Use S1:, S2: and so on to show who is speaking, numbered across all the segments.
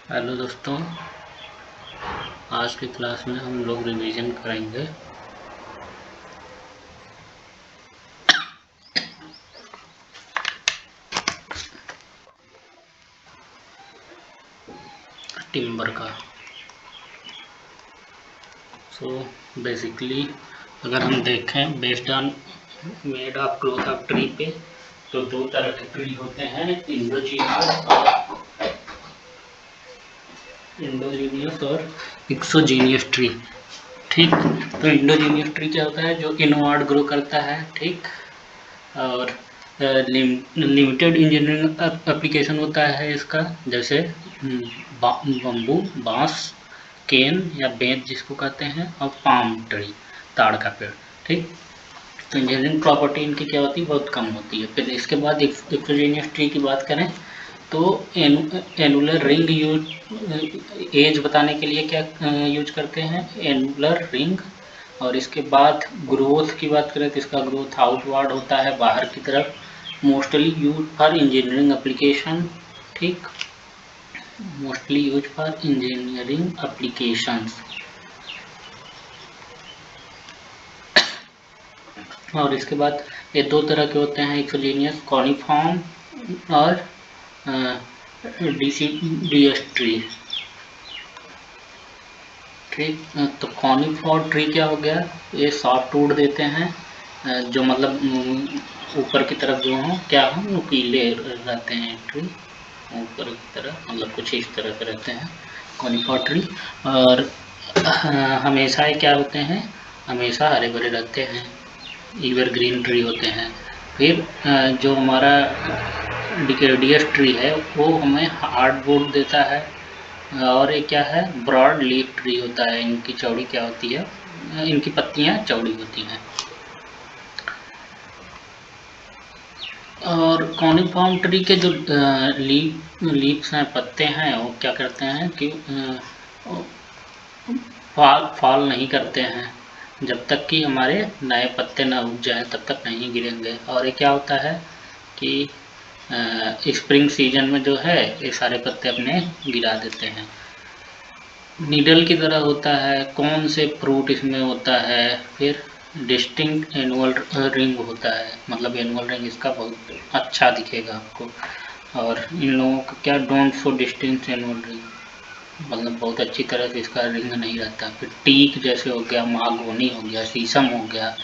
S1: Hello दोस्तों, आज की क्लास में हम लोग रिवीजन करेंगे टिम्बर का। बेसिकली अगर हम देखें based on made of growth of tree पे, तो दो तरह के ट्री होते हैं, इंडोजीनियस और एक्सोजीनियस ट्री। ठीक, तो इंडोजीनियस ट्री क्या होता है? जो इनवर्ड ग्रो करता है। ठीक, और लिमिटेड इंजीनियरिंग एप्लीकेशन होता है इसका, जैसे बम्बू, बांस, केन या बेंत जिसको कहते हैं, और पाम ट्री, ताड़ का पेड़। ठीक, तो इंजीनियरिंग प्रॉपर्टी इनकी क्या होती है? बहुत कम होती है। फिर इसके बाद एक्सोजेनियस ट्री की बात करें तो एनुलर रिंग यूज एज बताने के लिए क्या यूज करते हैं? Annular ring. और इसके बाद ग्रोथ की बात करें तो इसका ग्रोथ आउटवर्ड होता है, बाहर की तरफ, mostly use for engineering application. ठीक, mostly use for engineering applications. और इसके बाद ये दो तरह के होते हैं, एक्सोजेनियस कॉनिफॉर्म और डिसिडियस ट्री। ठीक, तो कॉनिफॉर्म ट्री क्या हो गया? ये सॉफ्ट वुड देते हैं, जो मतलब ऊपर की तरफ जो हो क्या हो, नुकीले रहते हैं ट्री, ऊपर की तरफ मतलब कुछ इस तरह से रहते हैं कॉनिफॉर्म ट्री। और हमेशा ये क्या होते हैं? हमेशा हरे भरे रहते हैं, एवरग्रीन ट्री होते हैं। फिर जो हमारा डिकेडियस ट्री है वो हमें हार्डवुड देता है। और ये क्या है? ब्रॉड लीफ ट्री होता है। इनकी चौड़ी क्या होती है? इनकी पत्तियां चौड़ी होती हैं। और कॉनिफॉर्म ट्री के जो लीव्स हैं, पत्ते हैं, वो क्या करते हैं कि फॉल नहीं करते हैं। जब तक कि हमारे नए पत्ते ना उग जाएं तब तक नहीं गिरेंगे। और ये क्या होता है कि स्प्रिंग सीजन में जो है ये सारे पत्ते अपने गिरा देते हैं। नीडल की तरह होता है, कौन से फ्रूट इसमें होता है। फिर डिस्टिंक्ट एनुअल रिंग होता है, मतलब एनुअल रिंग इसका बहुत अच्छा दिखेगा आपको। और इन लोगों का क्या? Don't show distinct annual ring, मतलब बहुत अच्छी तरह से इसका रिंग नहीं रहता। फिर टीक जैसे हो गया, महागोनी हो गया, शीशम हो गया,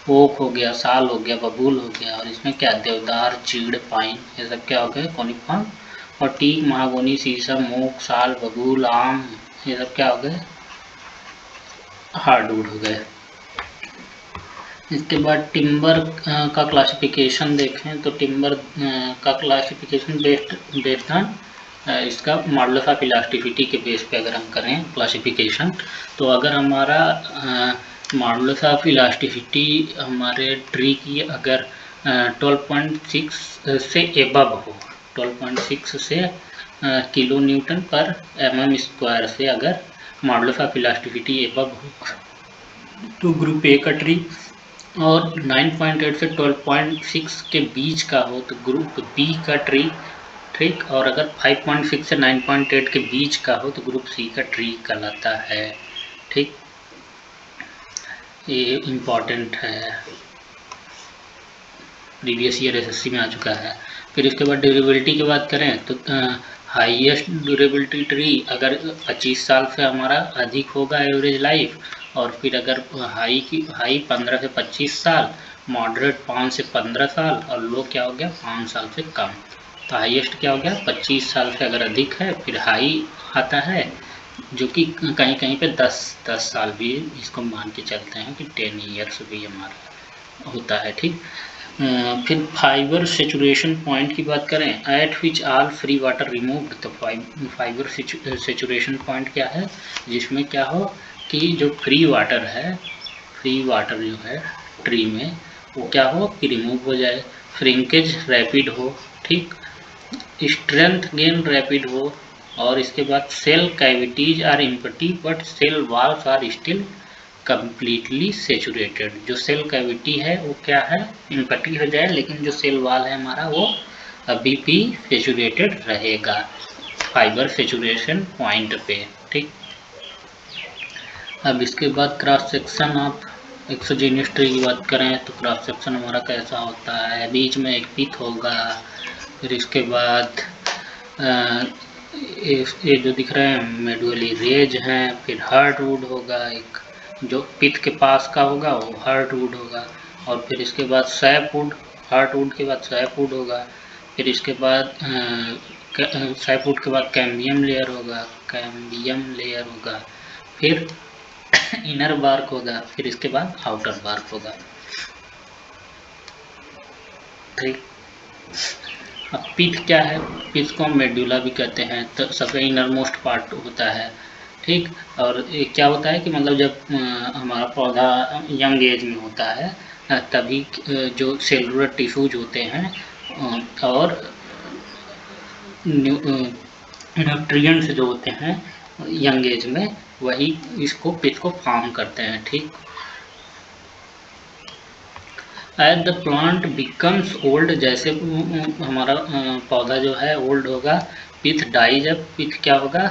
S1: ओक हो गया, साल हो गया, बबूल हो गया। और इसमें क्या? देवदार, चीड़, पाइन, ये सब क्या हो गए? कॉनिफॉर्म। और टीक, महागोनी, शीशम, ओक, साल, बबूल, आम, ये सब क्या हो गए? हार्डवुड हो गए। इसके बाद टिम्बर का क्लासिफिकेशन देखें तो टिम्बर का क्लासिफिकेशन बेस्ड ऑन इसका मॉडुलस ऑफ इलास्टिसिटी के बेस पे अगर हम करें क्लासिफिकेशन, तो अगर हमारा मॉडुलस ऑफ इलास्टिसिटी हमारे ट्री की अगर 12.6 से एबव हो, 12.6 से किलो न्यूटन पर mm स्क्वायर से अगर मॉडुलस ऑफ इलास्टिसिटी एबव हो तो ग्रुप ए का ट्री, और 9.8 से 12.6 के बीच का हो तो ग्रुप बी का ट्री। ठीक, और अगर 5.6 से 9.8 के बीच का हो तो ग्रुप सी का ट्री कहलाता है। ठीक, ये इम्पॉर्टेंट है, प्रीवियस ईयर एसएससी में आ चुका है। फिर इसके बाद ड्यूरेबिलिटी की बात करें तो हाईएस्ट ड्यूरेबिलिटी ट्री अगर 25 साल से हमारा अधिक होगा एवरेज लाइफ, और फिर अगर हाई 15 से 25 साल, मॉडरेट 5 से 15 साल, और लो क्या हो गया? 5 साल से कम। तो हाईएस्ट क्या हो गया? 25 साल से अगर अधिक है। फिर हाई आता है जो कि कहीं कहीं पे 10 साल भी इसको मान के चलते हैं कि 10 ईयर्स भी हमारा होता है। ठीक, फिर फाइबर सेचुरेशन पॉइंट की बात करें, eight which all free water removed, तो फाइबर सेचुरेशन पॉइंट क्या है? जिसमें क्या हो कि जो फ्री वाटर है, फ्री वाटर जो है ट्री में, वो क्या हो कि रिमूव हो जाए, श्रिंकेज रैपिड हो। ठीक, स्ट्रेंथ गेन रैपिड हो। और इसके बाद cell cavities are empty but cell walls are still completely saturated. जो सेल कैविटी है वो क्या है? एम्प्टी हो जाए, लेकिन जो सेल वॉल है हमारा वो अभी भी सेचुरेटेड रहेगा। फाइबर सेचुरेशन पॉइंट पे। ठीक, अब इसके बाद cross section of exogenous tree की बात करें तो क्रॉस सेक्शन हमारा कैसा होता है, बीच में एक पिथ होगा, फिर इसके बाद ये जो दिख रहे हैं मेडुअली रेज हैं, फिर हार्टवुड होगा, एक जो पिथ के पास का होगा वो हार्टवुड होगा, और फिर इसके बाद सैपवुड, हार्टवुड के बाद सैपवुड होगा, फिर इसके बाद सैपवुड के बाद कैम्बियम लेयर होगा, फिर इनर बार्क होगा, फिर इसके बाद आउटर बार्क होगा। ठीक, अब पिथ क्या है, पिथ को हम मेडुला भी कहते हैं, तो सबसे इनर मोस्ट पार्ट होता है। ठीक, और ये क्या होता है कि मतलब जब हमारा पौधा यंग एज में होता है तभी जो सेलुलर टिश्यूज होते हैं और न्यूट्रिएंट्स जो होते हैं यंग एज में, वही इसको पिथ को फॉर्म करते हैं। ठीक, as the plant becomes old, जैसे हमारा पौधा जो है ओल्ड होगा, पिथ डाइज, अब पिथ क्या होगा,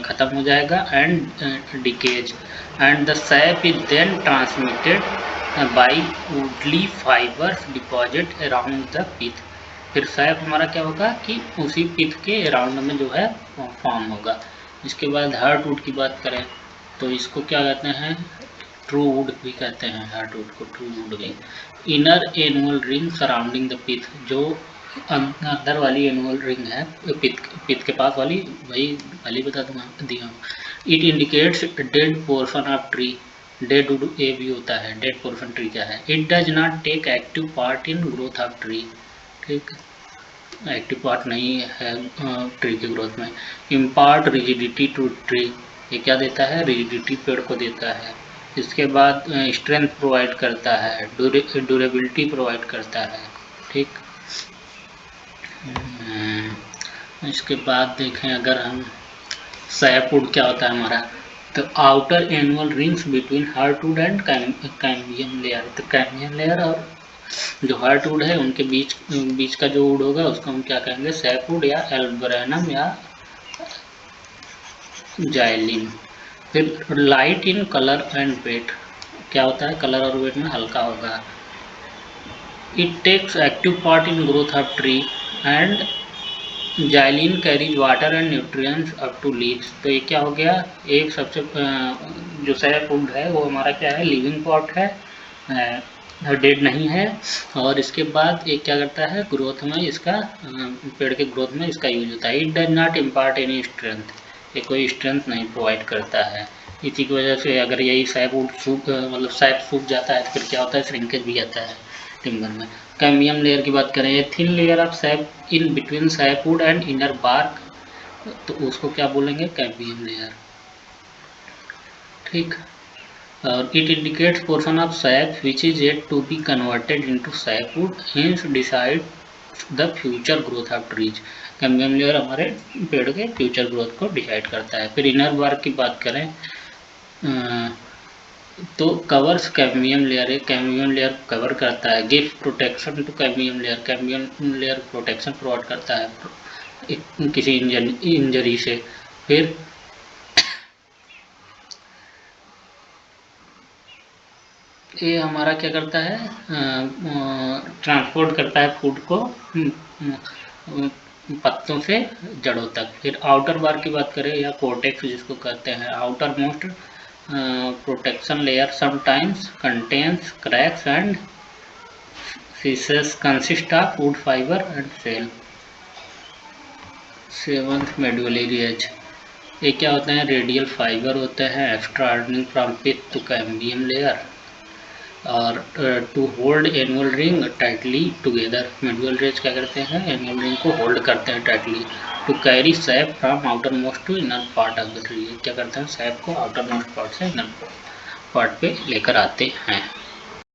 S1: ख़त्म हो जाएगा, and decays, and the sap is then transmitted by woody fibres deposit around the pith. फिर सैप हमारा क्या होगा कि उसी पिथ के अराउंड में जो है फॉर्म होगा। इसके बाद हार्टवुड की बात करें तो इसको क्या कहते हैं, ट्रू वुड भी कहते हैं, हार्टवुड को ट्रू वुड भी। Inner annual ring surrounding the pith, जो अंदर वाली एनुअल रिंग है पिथ के पास वाली, वही वाली बता दिया। It indicates dead portion of tree, dead wood ए भी होता है, डेड पोर्शन ट्री क्या है। It does not take active part in growth of tree, ठीक, एक्टिव पार्ट नहीं है ट्री की ग्रोथ में। इम्पार्ट रिजिडिटी टू ट्री, ये क्या देता है, रिजिडिटी पेड़ को देता है। इसके बाद स्ट्रेंथ प्रोवाइड करता है, ड्यूरेबिलिटी प्रोवाइड करता है। ठीक, इसके बाद देखें अगर हम सैपवुड क्या होता है हमारा, तो outer annual rings between heartwood and cambium layer, तो कैम्बियम लेयर और जो हार्टवुड है उनके बीच का जो वुड होगा उसको हम क्या कहेंगे, सैपवुड या एल्बरेनम या जाइलिन। फिर light in colour and weight, क्या होता है, कलर और वेट में हल्का होगा। It takes active part in growth of tree and xylem carries water and nutrients up to leaves, तो ये क्या हो गया, एक सबसे जो सैपवुड है वो हमारा क्या है, लिविंग पार्ट है, डेड नहीं है, और इसके बाद ये क्या करता है, ग्रोथ में इसका पेड़ के ग्रोथ में इसका यूज होता है। It does not impart any strength, ये कोई स्ट्रेंथ नहीं प्रोवाइड करता है। इसी की वजह से अगर यही सैपवुड मतलब सैप सूख जाता है तो फिर क्या होता है, श्रिंकेज भी आता है टिम्बर में। कैम्बियम लेयर की बात करें, thin layer of sap in between sapwood and inner bark, तो उसको क्या बोलेंगे, कैम्बियम लेयर। ठीक, और it indicates portion of sap which is yet to be converted into sapwood, hence decide the future growth of trees. Cambium layer हमारे पेड़ के future growth को डिसाइड करता है। फिर इनर बार्क की बात करें तो कवर्स कैम्बियम लेयर है, कैम्बियम लेयर कवर करता है, give protection to cambium layer, cambium layer protection provide करता है किसी इंजरी से। फिर ये हमारा क्या करता है, ट्रांसपोर्ट करता है फूड को पत्तों से जड़ों तक। फिर आउटर बार की बात करें या कोर्टेक्स जिसको कहते हैं, outermost protection layer sometimes contains cracks and fissures, consist of wood fibre and cell. Seventh medullary rays, ये क्या होते हैं, रेडियल फाइबर होते हैं extending from pith to cambium layer, और to hold annual ring tightly together. Medullary rays क्या करते हैं, एनुअल रिंग को होल्ड करते हैं tightly. To carry sap from outermost to inner part of the tree, क्या करते हैं, सैप को आउटर मोस्ट पार्ट से इनर पार्ट पे लेकर आते हैं।